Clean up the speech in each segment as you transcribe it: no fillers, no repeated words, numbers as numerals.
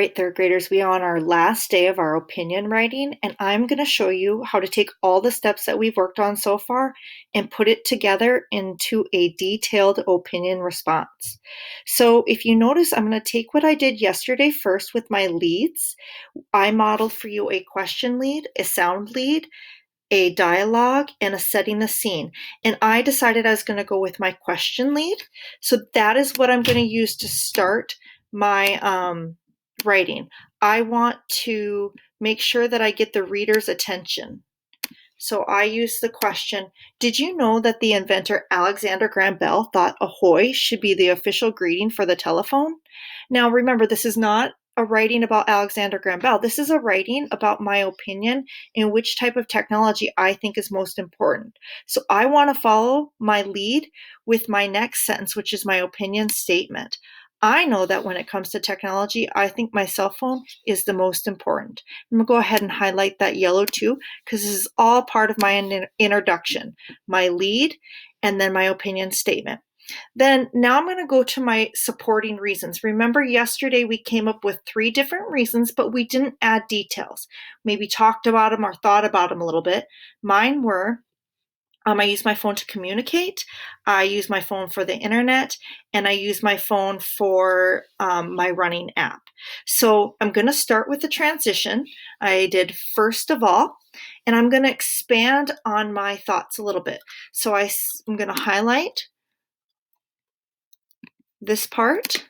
right, third graders, we are on our last day of our opinion writing, and I'm going to show you how to take all the steps that we've worked on so far and put it together into a detailed opinion response. So if you notice, I'm going to take what I did yesterday first with my leads. I modeled for you a question lead, a sound lead, a dialogue, and a setting the scene. And I decided I was going to go with my question lead. So that is what I'm going to use to start my writing. I want to make sure that I get the reader's attention. So I use the question, did you know that the inventor Alexander Graham Bell thought ahoy should be the official greeting for the telephone? Now remember, this is not a writing about Alexander Graham Bell. This is a writing about my opinion in which type of technology I think is most important. So I want to follow my lead with my next sentence, which is my opinion statement. I know that when it comes to technology, I think my cell phone is the most important. I'm going to go ahead and highlight that yellow too, because this is all part of my introduction, my lead, and then my opinion statement. Then now I'm going to go to my supporting reasons. Remember yesterday we came up with 3 different reasons, but we didn't add details. Maybe talked about them or thought about them a little bit. Mine were, I use my phone to communicate, I use my phone for the internet, and I use my phone for my running app. So I'm going to start with the transition. I did first of all, and I'm going to expand on my thoughts a little bit. So I'm going to highlight this part.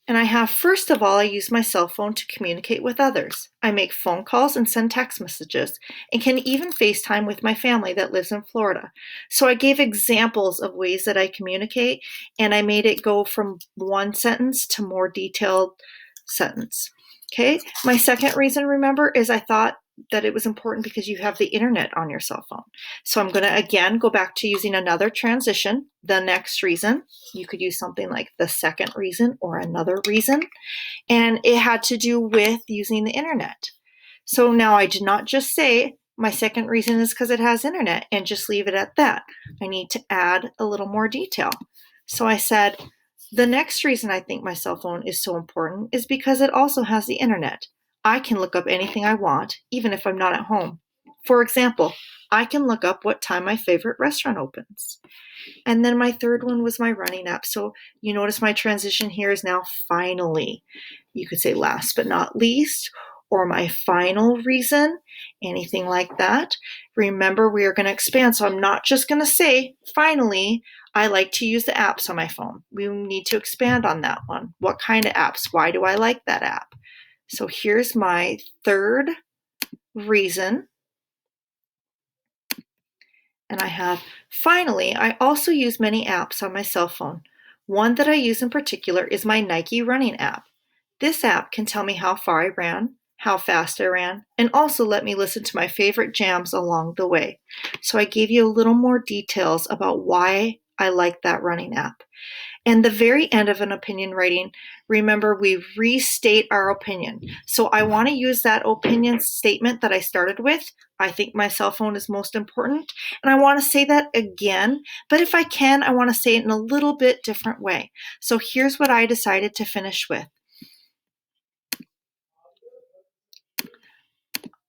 And I have, first of all, I use my cell phone to communicate with others. I make phone calls and send text messages and can even FaceTime with my family that lives in Florida. So I gave examples of ways that I communicate, and I made it go from one sentence to more detailed sentence. Okay, my second reason, remember, is I thought that it was important because you have the internet on your cell phone. So I'm going to again go back to using another transition, the next reason. You could use something like the second reason or another reason. And it had to do with using the internet. So now I did not just say my second reason is because it has internet and just leave it at that. I need to add a little more detail. So I said, the next reason I think my cell phone is so important is because it also has the internet. I can look up anything I want, even if I'm not at home. For example, I can look up what time my favorite restaurant opens. And then my third one was my running app. So you notice my transition here is now finally. You could say last but not least, or my final reason, anything like that. Remember, we are going to expand. So I'm not just going to say, finally, I like to use the apps on my phone. We need to expand on that one. What kind of apps? Why do I like that app? So here's my third reason. And I have, finally, I also use many apps on my cell phone. One that I use in particular is my Nike running app. This app can tell me how far I ran, how fast I ran, and also let me listen to my favorite jams along the way. So I gave you a little more details about why I like that running app. And the very end of an opinion writing, remember, we restate our opinion. So I want to use that opinion statement that I started with. I think my cell phone is most important. And I want to say that again, but if I can, I want to say it in a little bit different way. So here's what I decided to finish with.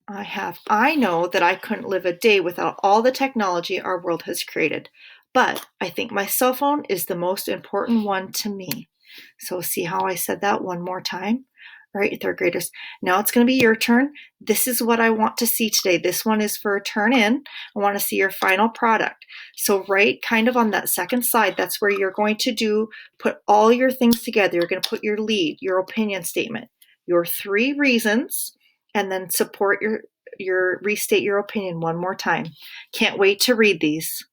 I know that I couldn't live a day without all the technology our world has created, but I think my cell phone is the most important one to me. So see how I said that one more time? All right, third graders. Now it's going to be your turn. This is what I want to see today. This one is for a turn in. I want to see your final product. So right kind of on that second slide, that's where you're going to put all your things together. You're going to put your lead, your opinion statement, your 3 reasons, and then support your restate your opinion one more time. Can't wait to read these.